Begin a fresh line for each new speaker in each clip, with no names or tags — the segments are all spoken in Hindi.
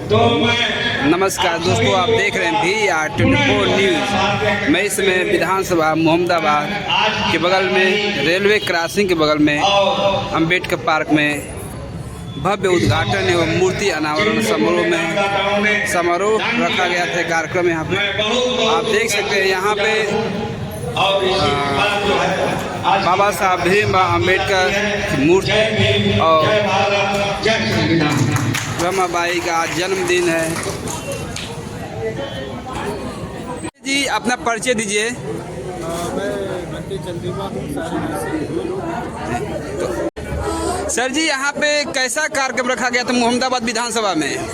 नमस्कार दोस्तों, आप देख रहे हैं VR24 न्यूज़। मैं इस समय विधानसभा मोहम्मदाबाद के बगल में रेलवे क्रॉसिंग के बगल में अंबेडकर पार्क में भव्य उद्घाटन एवं मूर्ति अनावरण समारोह रखा गया था। कार्यक्रम यहाँ पे आप देख सकते हैं। यहाँ पे बाबा साहब भीमराव अम्बेडकर की मूर्ति और रमाबाई का आज जन्मदिन है। जी अपना परिचय दीजिए।
मैं भंती चंद्रिमा हूँ।
सर जी, यहाँ पे कैसा कार्यक्रम रखा गया था मोहम्मदाबाद विधानसभा में?
आज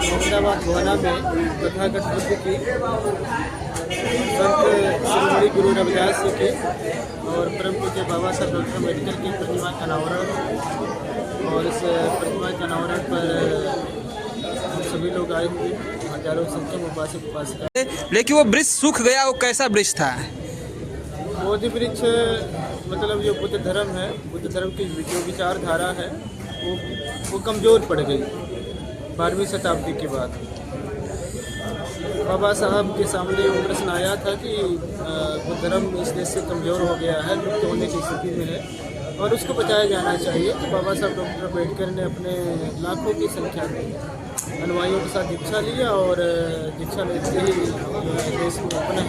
मोहम्मदाबाद गोहना में तथागत बुद्ध की संत श्री गुरु रविदास जी की और परम पूज्य बाबा साहब डॉक्टर अम्बेडकर की प्रतिमा का अनावरण, और इस प्रतिमा के अनावरण पर सभी लोग आए हुए, हजारों संख्या में उपासक।
लेकिन वो वृक्ष सूख गया, वो कैसा वृक्ष था?
बोधि वृक्ष मतलब जो बुद्ध धर्म है, बुद्ध धर्म की जो विचारधारा है वो कमज़ोर पड़ गई 12वीं शताब्दी के बाद। बाबा साहब के सामने वो प्रश्न आया था कि बुद्ध धर्म इस देश से कमज़ोर हो गया है, लुप्त होने की स्थिति में है और उसको बचाया जाना चाहिए। तो बाबा साहब डॉक्टर अम्बेडकर ने अपने लाखों की संख्या में अनुयायियों के साथ दीक्षा लिया और दीक्षा लेते ही देश में अपने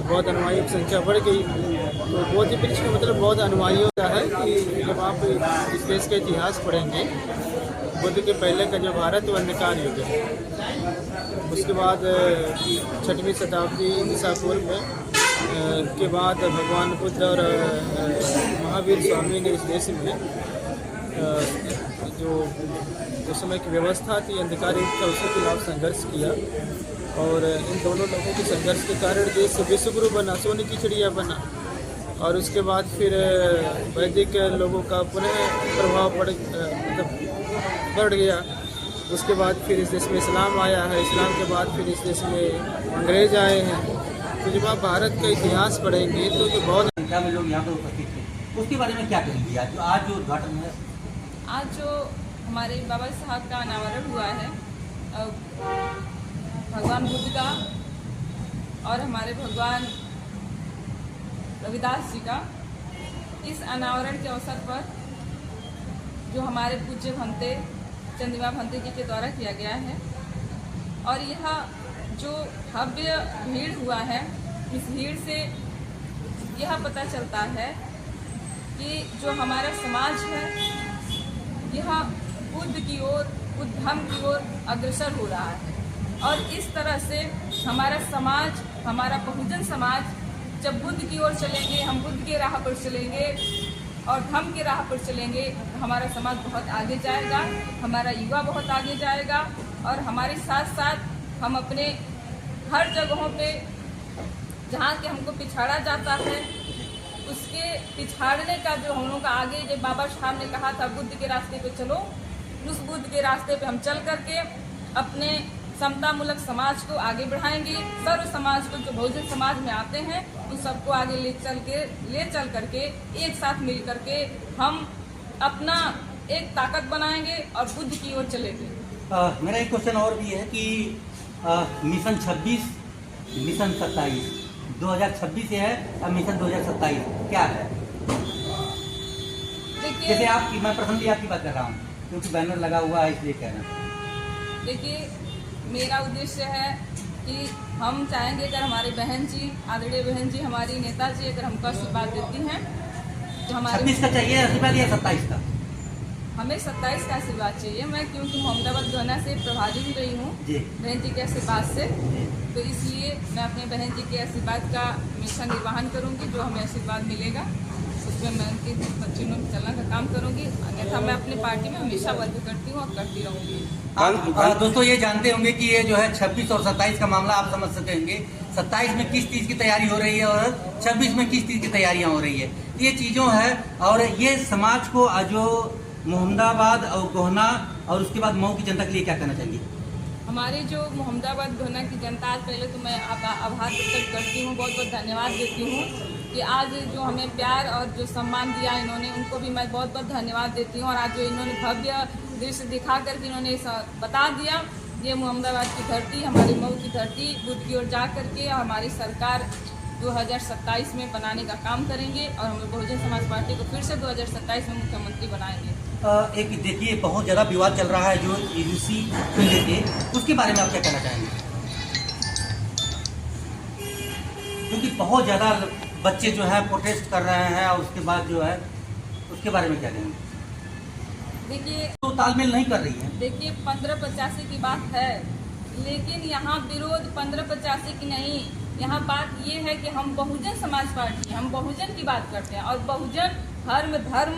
बहुत अनुयायियों की संख्या बढ़ गई। तो बोधि वृक्ष का मतलब बहुत अनुयायियों का है कि जब आप इस देश का इतिहास पढ़ेंगे, बुद्ध के पहले का जो भारत वो अंधकार युग है। उसके बाद 6वीं शताब्दी ईसा पूर्व में के बाद भगवान बुद्ध और महावीर स्वामी ने इस देश में जो उस समय की व्यवस्था थी, अंधकार युग था, उसके खिलाफ संघर्ष किया और इन दोनों लोगों के संघर्ष के कारण देश विश्वगुरु बना, सोने की चिड़िया बना। और उसके बाद फिर वैदिक लोगों का पुनः प्रभाव बढ़ गया। उसके बाद फिर इस देश में इस्लाम आया है, इस्लाम के बाद फिर इस देश में अंग्रेज आए हैं। तो जब आप भारत का इतिहास पढ़ेंगे तो जो बहुत
संख्या में लोग यहाँ पर उपस्थित थे, उसके बारे में क्या कहेंगे? आज जो उद्घाटन है,
आज जो हमारे बाबा साहब का अनावरण हुआ है भगवान बुद्ध का और हमारे भगवान रविदास जी का, इस अनावरण के अवसर पर जो हमारे पूज्य भंते चंद्रिमा भंते जी के द्वारा किया गया है और यह जो भव्य भीड़ हुआ है, इस भीड़ से यह पता चलता है कि जो हमारा समाज है यह बुद्ध की ओर, बुद्ध धर्म की ओर अग्रसर हो रहा है। और इस तरह से हमारा समाज, हमारा बहुजन समाज जब बुद्ध की ओर चलेंगे, हम बुद्ध के राह पर चलेंगे और धर्म के राह पर चलेंगे, तो हमारा समाज बहुत आगे जाएगा, हमारा युवा बहुत आगे जाएगा और हमारे साथ साथ हम अपने हर जगहों पे जहाँ के हमको पिछाड़ा जाता है, उसके पिछाड़ने का जो हम लोगों का आगे जो बाबा साहब ने कहा था बुद्ध के रास्ते पे चलो, उस बुद्ध के रास्ते पे हम चल करके अपने समतामूलक समाज को आगे बढ़ाएंगे। सर्व समाज को जो बहुजन समाज में आते हैं उन सबको आगे ले चल करके एक साथ मिल करके हम अपना एक ताकत बनाएंगे और बुद्ध की ओर चलेंगे।
मेरा एक क्वेश्चन और भी है कि मिशन 26, मिशन 27, 2026 है और मिशन 2027 क्या है?
देखिए,
जैसे आपकी, मैं पर्सनली आपकी बात कर रहा हूँ क्योंकि बैनर लगा हुआ है इसलिए कह रहा हूँ।
देखिए, मेरा उद्देश्य है कि हम चाहेंगे अगर हमारी बहन जी, आदरणीय बहन जी, हमारी नेताजी अगर हमको आशीर्वाद देती हैं तो हमारे
26 का चाहिए आशीर्वाद या 27 का?
हमें 27 का आशीर्वाद चाहिए। मैं क्योंकि मोहम्मदाबाद गोहना से प्रभारी रही हूँ बहन जी के आशीर्वाद से, तो इसलिए मैं अपने बहन जी के आशीर्वाद का हमेशा निर्वहन करूँगी। जो हमें आशीर्वाद मिलेगा उसमें मैं उनके बच्चों में चलने का काम करूँगी, अन्यथा मैं अपनी पार्टी में हमेशा वर्क करती हूँ और करती रहूँगी।
दोस्तों ये जानते होंगे कि ये जो है 26 और 27 का मामला आप समझ सकेंगे। 27 में किस चीज़ की तैयारी हो रही है और 26 में किस चीज़ की तैयारियाँ हो रही है, ये चीज़ों है। और ये समाज को जो मोहम्मदाबाद और गोहना और उसके बाद मऊ की जनता के लिए क्या कहना चाहिए?
हमारे जो मोहम्मदाबाद गोहना की जनता, आज पहले तो मैं आभार प्रकट करती हूँ, बहुत बहुत धन्यवाद देती हूँ कि आज जो हमें प्यार और जो सम्मान दिया इन्होंने, उनको भी मैं बहुत बहुत धन्यवाद देती हूँ। और आज जो इन्होंने भव्य दृश्य दिखा करके इन्होंने बता दिया ये मोहम्मदाबाद की धरती, हमारी मऊ की धरती बुद्ध की ओर जा करके और हमारी सरकार 2027 में बनाने का काम करेंगे और हम बहुजन समाज पार्टी को फिर से 2027 में मुख्यमंत्री बनाएंगे।
एक देखिए बहुत ज़्यादा विवाद चल रहा है जो यूसी को लेके, उसके बारे में आप क्या कहना चाहेंगे? क्योंकि बहुत ज़्यादा बच्चे जो है प्रोटेस्ट कर रहे हैं और उसके बाद जो है उसके बारे में क्या कहेंगे?
देखिए
तो तालमेल नहीं कर रही है।
देखिए 1585 की बात है, लेकिन यहाँ विरोध 1585 की नहीं, यहाँ बात ये है कि हम बहुजन समाज पार्टी, हम बहुजन की बात करते हैं और बहुजन धर्म हर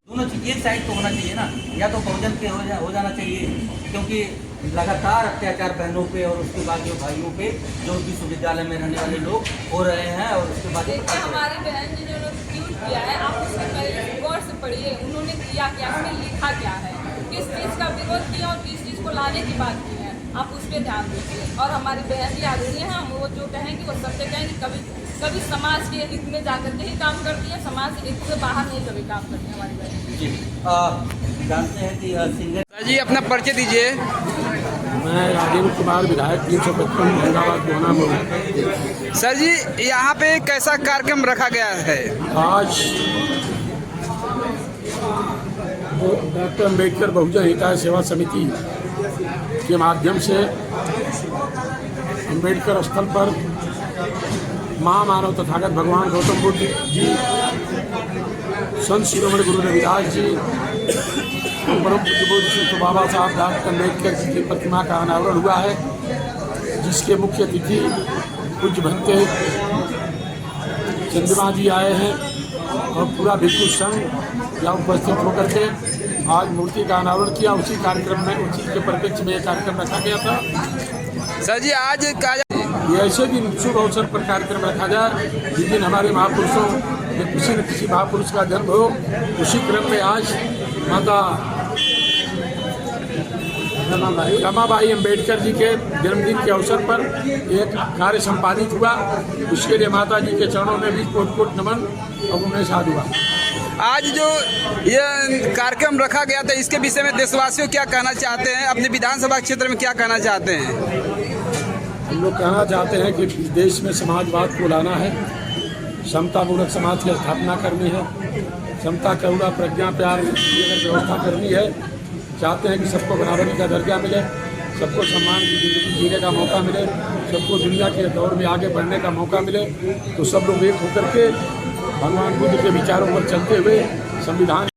दोनों चीज एक साइड तो होना चाहिए ना, या तो बहुजन के हो जाना चाहिए, क्योंकि लगातार अत्याचार बहनों पे और उसके बाद जो भाइयों पे जो विश्वविद्यालय में रहने वाले लोग हो रहे हैं और उसके बाद
देखिए हमारी बहन ने जो ट्वीट किया है आप उसमें पहले गौर से पढ़िए, उन्होंने किया क्या, उसमें लिखा क्या है, किस चीज़ का विरोध किया और किस चीज़ को लाने की बात की है, आप उस पर ध्यान दीजिए। और हमारी बहन भी आदरणीय हैं, हम वो जो कहेंगे वो सत्य कहेंगे, कभी समाज के हित में जाकर के ही काम करती है, समाज के हित से बाहर नहीं कभी काम करती है हमारी बहन।
जी जानते हैं कि सिंगर
जी अपना परिचय दीजिए।
मैं राजेंद्र कुमार, विधायक 355 मोहम्मदाबाद गोना।
सर जी यहाँ पे कैसा कार्यक्रम रखा गया है?
आज डॉक्टर अम्बेडकर बहुजन हिताय सेवा समिति के माध्यम से अम्बेडकर स्थल पर महामानव तथागत भगवान गौतम बुद्ध जी, संत शिरोमणि गुरु रविदास जी, परम पूज्य बुद्ध श्री बाबा साहब डॉक्टर अम्बेडकर जी की प्रतिमा का अनावरण हुआ है, जिसके मुख्य अतिथि पूज्य भंते चंद्रमा जी आए हैं और पूरा भिक्षु संघ यहाँ उपस्थित होकर के आज मूर्ति का अनावरण किया। उसी कार्यक्रम में, उसी के परिप्रेक्ष्य में यह कार्यक्रम रखा गया था।
सर जी आज
ये ऐसे दिन शुभ अवसर पर कार्यक्रम रखा जाए जिस दिन हमारे महापुरुषों या किसी न किसी महापुरुष का जन्म हो। उसी क्रम में आज माता रमाबाई अम्बेडकर जी के जन्मदिन के अवसर पर एक कार्य संपादित हुआ। उसके लिए माता जी के चरणों में भी कोट कोट नमन और उन्हें साधु हुआ।
आज जो ये कार्यक्रम रखा गया था इसके विषय में देशवासियों क्या कहना चाहते हैं, अपने विधानसभा क्षेत्र में क्या कहना चाहते हैं?
हम लोग कहना चाहते हैं कि देश में समाजवाद को लाना है, समतापूर्वक समाज की स्थापना करनी है, समता करुणा प्रज्ञा प्यार की अगर व्यवस्था करनी है, चाहते हैं कि सबको बराबरी का दर्जा मिले, सबको सम्मान की जिंदगी जीने का मौका मिले, सबको दुनिया के दौर में आगे बढ़ने का मौका मिले, तो सब लोग एक होकर के भगवान बुद्ध के विचारों पर चलते हुए संविधान